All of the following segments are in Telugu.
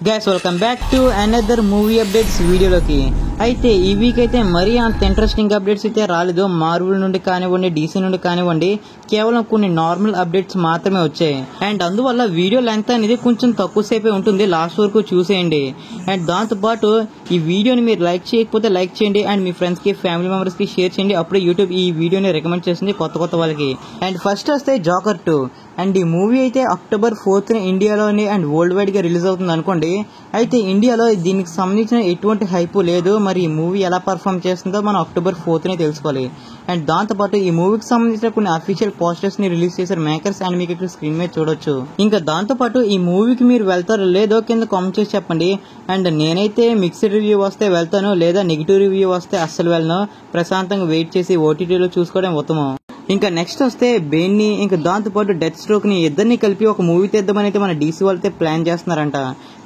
Guys welcome back to another movie updates వీడియోలోకి. అయితే ఈ వీక్ అయితే మరీ అంత ఇంట్రెస్టింగ్ అప్డేట్స్ అయితే రాలేదు. మార్వెల్ నుండి కానివ్వండి, డీసీ నుండి కానివ్వండి, కేవలం కొన్ని నార్మల్ అప్డేట్స్ మాత్రమే వచ్చాయి. అండ్ అందువల్ల వీడియో లెంత్ అనేది కొంచెం తక్కువసేపే ఉంటుంది, లాస్ట్ వరకు చూసేయండి. అండ్ దాంతోపాటు ఈ వీడియోని మీరు లైక్ చేయకపోతే లైక్ చేయండి అండ్ మీ ఫ్రెండ్స్ కి, ఫ్యామిలీ మెంబర్స్ కి షేర్ చేయండి. అప్పుడే యూట్యూబ్ ఈ వీడియోని రికమెండ్ చేస్తుంది కొత్త వాళ్ళకి. అండ్ ఫస్ట్ వస్తే జోకర్ 2. అండ్ ఈ మూవీ అయితే అక్టోబర్ 4th ఇండియాలోని అండ్ వరల్డ్ వైడ్ గా రిలీజ్ అవుతుంది అనుకోండి. అయితే ఇండియాలో దీనికి సంబంధించిన ఎటువంటి హైప్ లేదు. మరి ఈ మూవీ ఎలా పర్ఫామ్ చేస్తుందో మనం అక్టోబర్ 4th తెలుసుకోవాలి. అండ్ దాంతోపాటు ఈ మూవీకి సంబంధించిన కొన్ని అఫీషియల్ పోస్టర్స్ ని రిలీజ్ చేశారు మేకర్స్ అండ్ మీకు ఇక్కడ స్క్రీన్ మీద చూడొచ్చు. ఇంకా దాంతోపాటు ఈ మూవీకి మీరు వెళ్తారో లేదో కింద కామెంట్ చేసి చెప్పండి. అండ్ నేనైతే మిక్స్డ్ రివ్యూ వస్తే వెళ్తాను, లేదా నెగిటివ్ రివ్యూ వస్తే అస్సలు వెళ్ళను. ప్రశాంతంగా వెయిట్ చేసి ఓటీటీలో చూసుకోవడం ఉత్తమం. ఇంకా నెక్స్ట్ వస్తే బెయిన్ ని, ఇంకా దాంతోపాటు డెత్ స్ట్రోక్ ని ఇద్దరిని కలిపి ఒక మూవీ తీద్దామని అయితే మన డీసీ వాళ్ళైతే ప్లాన్ చేస్తున్నారంట.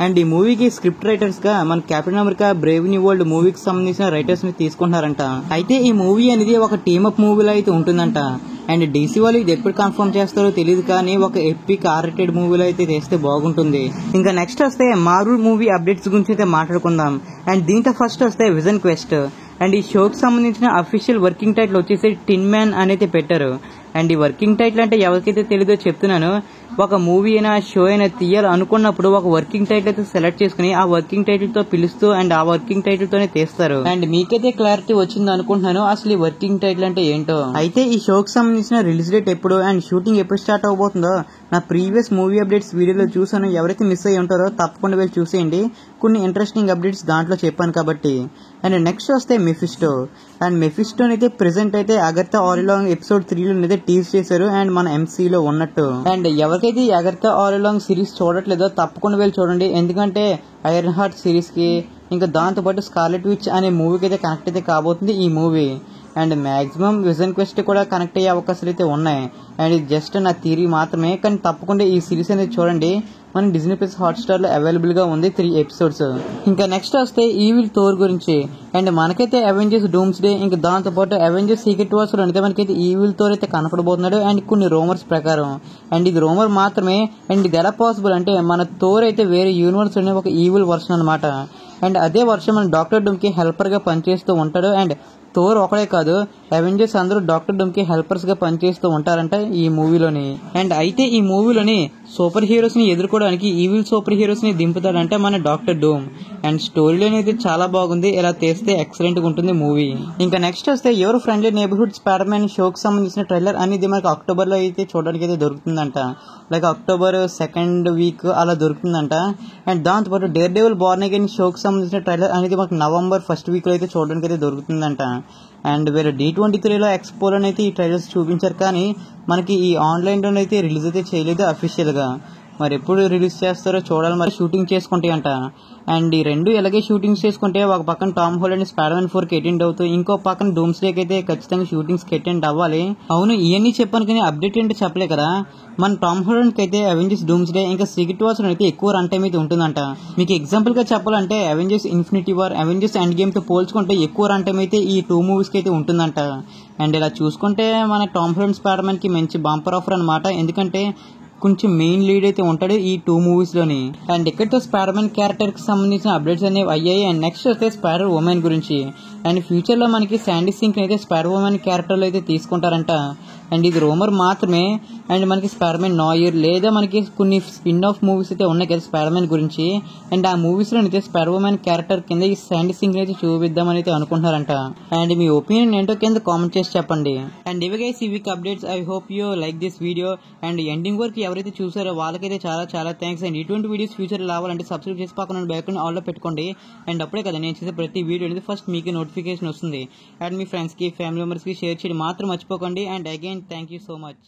అండ్ ఈ మూవీకి స్క్రిప్ట్ రైటర్స్ గా మన captain America Brave new world మూవీకి సంబంధించిన రైటర్స్ ని తీసుకుంటున్నారంట. అయితే ఈ మూవీ అనేది ఒక టీమప్ మూవీలో అయితే ఉంటుందంట. అండ్ డీసీ వాళ్ళు ఇది ఎప్పుడు కన్ఫర్మ్ చేస్తారో తెలియదు, కానీ ఒక ఎపిక్ R-rated మూవీలో అయితే తీస్తే బాగుంటుంది. ఇంకా నెక్స్ట్ వస్తే మార్వెల్ మూవీ అప్డేట్స్ గురించి అయితే మాట్లాడుకుందాం. అండ్ దీంతో ఫస్ట్ వస్తే విజన్ క్వెస్ట్. అండ్ ఈ షోకి సంబంధించిన అఫీషియల్ వర్కింగ్ టైటిల్ వచ్చేసి టిన్ మ్యాన్ అనేది పెట్టారు. అండ్ ఈ వర్కింగ్ టైటిల్ అంటే ఎవరికైతే తెలీదో చెప్తున్నాను. ఒక మూవీ అయినా షో అయినా తీయాలి అనుకున్నప్పుడు ఒక వర్కింగ్ టైటిల్ అయితే సెలెక్ట్ చేసుకుని ఆ వర్కింగ్ టైటిల్ తో పిలుస్తూ అండ్ ఆ వర్కింగ్ టైటిల్ తోనే తీస్తారు. అండ్ మీకైతే క్లారిటీ వచ్చింది అనుకుంటున్నాను అసలు ఈ వర్కింగ్ టైటిల్ అంటే ఏంటో. అయితే ఈ షోకి సంబంధించిన రిలీజ్ డేట్ ఎప్పుడు అండ్ షూటింగ్ ఎప్పుడు స్టార్ట్ అవబోతుందో నా ప్రీవియస్ మూవీ అప్డేట్స్ వీడియోలో చూసాను. ఎవరైతే మిస్ అయ్యి ఉంటారో తప్పకుండా వెళ్ళి చూసేయండి. కొన్ని ఇంట్రెస్టింగ్ అప్డేట్స్ దాంట్లో చెప్పాను కాబట్టి. అండ్ నెక్స్ట్ వస్తే మెఫిస్టో. అండ్ మెఫిస్టో అయితే ప్రెసెంట్ అయితే అగర్తా ఆరిలాంగ్ ఎపిసోడ్ 3లో అయితే టీజ్ చేశారు అండ్ మన ఎంసీలో ఉన్నట్టు. అండ్ ఎవరికైతే ఈ అగర్తా ఆరిలాంగ్ సిరీస్ చూడట్లేదో తప్పకుండా వెళ్ళి చూడండి. ఎందుకంటే ఐరన్ హార్ట్ సిరీస్ కి, ఇంకా దాంతోపాటు స్కార్లెట్ విచ్ అనే మూవీకి అయితే కనెక్ట్ అయితే కాబోతుంది ఈ movie. And maximum vision quest కూడా కనెక్ట్ అయ్యే అవకాశాలు అయితే ఉన్నాయి. అండ్ ఇది జస్ట్ నా థియరీ మాత్రమే, కానీ తప్పకుండా ఈ సిరీస్ అనేది చూడండి. మన డిజ్నీ ప్లస్ హాట్స్టార్ లో అవైలబుల్ గా ఉంది 3 ఎపిసోడ్స్. ఇంకా నెక్స్ట్ వస్తే ఈవిల్ థోర్ గురించి. అండ్ మనకైతే అవెంజర్స్ డూమ్స్ డే, ఇంకా దాంతో పాటు అవెంజర్స్ సీక్రెట్ వార్స్ లో అయితే మనకైతే ఈవిల్ థోర్ అయితే కనపడబోతున్నాడు. అండ్ కొన్ని రూమర్స్ ప్రకారం, అండ్ ఇది రూమర్ మాత్రమే. అండ్ ఇది ఎలా పాసిబుల్ అంటే మన థోర్ అయితే వేరే యూనివర్స్ లోనే ఒక ఈవిల్ వర్షన్ అనమాట. అండ్ అదే వర్షన్ మన డాక్టర్ డూమ్ కి హెల్పర్ గా పనిచేస్తూ ఉంటాడు. అండ్ థోర్ ఒకడే కాదు, అవెంజర్స్ అందరూ డాక్టర్ డూమ్ కి హెల్పర్స్ గా పనిచేస్తూ ఉంటారంట ఈ మూవీలోని. అండ్ అయితే ఈ మూవీలోని సూపర్ హీరోస్ ని ఎదుర్కోవడానికి ఈవిల్ సూపర్ హీరోస్ ని దింపుతాడంటే మన డాక్టర్ డూమ్. అండ్ స్టోరీలోని అయితే చాలా బాగుంది, ఇలా తీస్తే ఎక్సలెంట్ గా ఉంటుంది మూవీ. ఇంకా నెక్స్ట్ వస్తే your friendly neighbourhood spider man షోకి సంబంధించిన ట్రైలర్ అనేది మనకి అక్టోబర్ లో అయితే చూడడానికి అయితే దొరుకుతుందంట. లైక్ అక్టోబర్ 2nd వీక్ అలా దొరుకుతుందంట. అండ్ దాంతోపాటు డేర్ డెవిల్ బోర్న్ అగైన్ షోకి సంబంధించిన ట్రైలర్ అనేది మనకి నవంబర్ 1st వీక్ లో అయితే చూడడానికి అయితే దొరుకుతుందంట. అండ్ వేరే D23లో ఎక్స్పోలోనైతే ఈ ట్రైలర్స్ చూపించారు, కానీ మనకి ఈ ఆన్లైన్ లోనైతే రిలీజ్ అయితే చేయలేదు అఫీషియల్ గా. మరి ఎప్పుడు రిలీజ్ చేస్తారో చూడాలి. మరి షూటింగ్ చేసుకుంటే అంట. అండ్ ఈ రెండు ఎలాగే షూటింగ్స్ చేసుకుంటే ఒక పక్కన టామ్ హాలండ్ స్పైడర్ మ్యాన్ 4కి అటెండ్ అవుతూ, ఇంకో పక్కన డూమ్స్ డేకి అయితే ఖచ్చితంగా షూటింగ్స్ కి అటెండ్ అవ్వాలి. అవును, ఇవన్నీ చెప్పాను కానీ అప్డేట్ ఏంటో చెప్పలే కదా. మన టామ్ హాలండ్ కి అయితే అవెంజర్స్ డూమ్స్ డే ఇంకా సీక్రెట్ వార్స్ అయితే ఎక్కువ రన్ టైం అయితే ఉంటుందంట. మీకు ఎగ్జాంపుల్ గా చెప్పాలంటే Avengers infinity war, Avengers end game తో పోల్చుకుంటే ఎక్కువ రన్ టైం అయితే ఈ 2 మూవీస్ కి అయితే ఉంటుందంట. అండ్ ఇలా చూసుకుంటే మన టామ్ హాలండ్ స్పైడర్ మ్యాన్ కి మంచి బంపర్ ఆఫర్ అనమాట. ఎందుకంటే కొంచెం మెయిన్ లీడ్ అయితే ఉంటాడు ఈ 2 మూవీస్ లోని. అండ్ ఇక్కడతో స్పైడర్ మ్యాన్ క్యారెక్టర్ కి సంబంధించిన అప్డేట్స్ అనేవి అయ్యాయి. అండ్ నెక్స్ట్ వస్తే స్పైడర్ ఉమెన్ గురించి. అండ్ ఫ్యూచర్ లో మనకి శాండీ సింక్ అయితే స్పైడర్ ఉమెన్ క్యారెక్టర్ లో అయితే తీసుకుంటారంట. అండ్ ఇది రూమర్ మాత్రమే. అండ్ మనకి స్పైడర్ మ్యాన్ నాయర్ లేదా మనకి కొన్ని స్పిన్ ఆఫ్ మూవీస్ అయితే ఉన్నాయి కదా స్పైడర్ మ్యాన్ గురించి. అండ్ ఆ మూవీస్ లో అయితే స్పైడర్ ఉమెన్ క్యారెక్టర్ కింద ఈ శాండీ సింక్ అయితే చూపిద్దామని అయితే అనుకుంటున్నారంట. అండ్ మీ ఒపీనియన్ ఏంటో కింద కామెంట్ చేసి చెప్పండి. అండ్ ఇవి గైస్ ఈ week updates. I hope you like this video. And ending వరకు ఎవరైతే చూసారో వాళ్ళకైతే చాలా థ్యాంక్స్. అండ్ ఇటువంటి వీడియోస్ ఫ్యూచర్ రావాలంటే సబ్స్క్రైబ్ చేసి పక్కన బ్యాక్ ఆల్ లో పెట్టుకోండి. అండ్ అప్పుడే కదా నేను చేసే ప్రతి వీడియో అనేది ఫస్ట్ మీకు నోటిఫికేషన్ వస్తుంది. అండ్ మీ ఫ్రెండ్స్ కి, ఫ్యామిలీ మెంబర్స్ కి షేర్ చేయడం మాత్రం మర్చిపోకండి. And again thank you so much.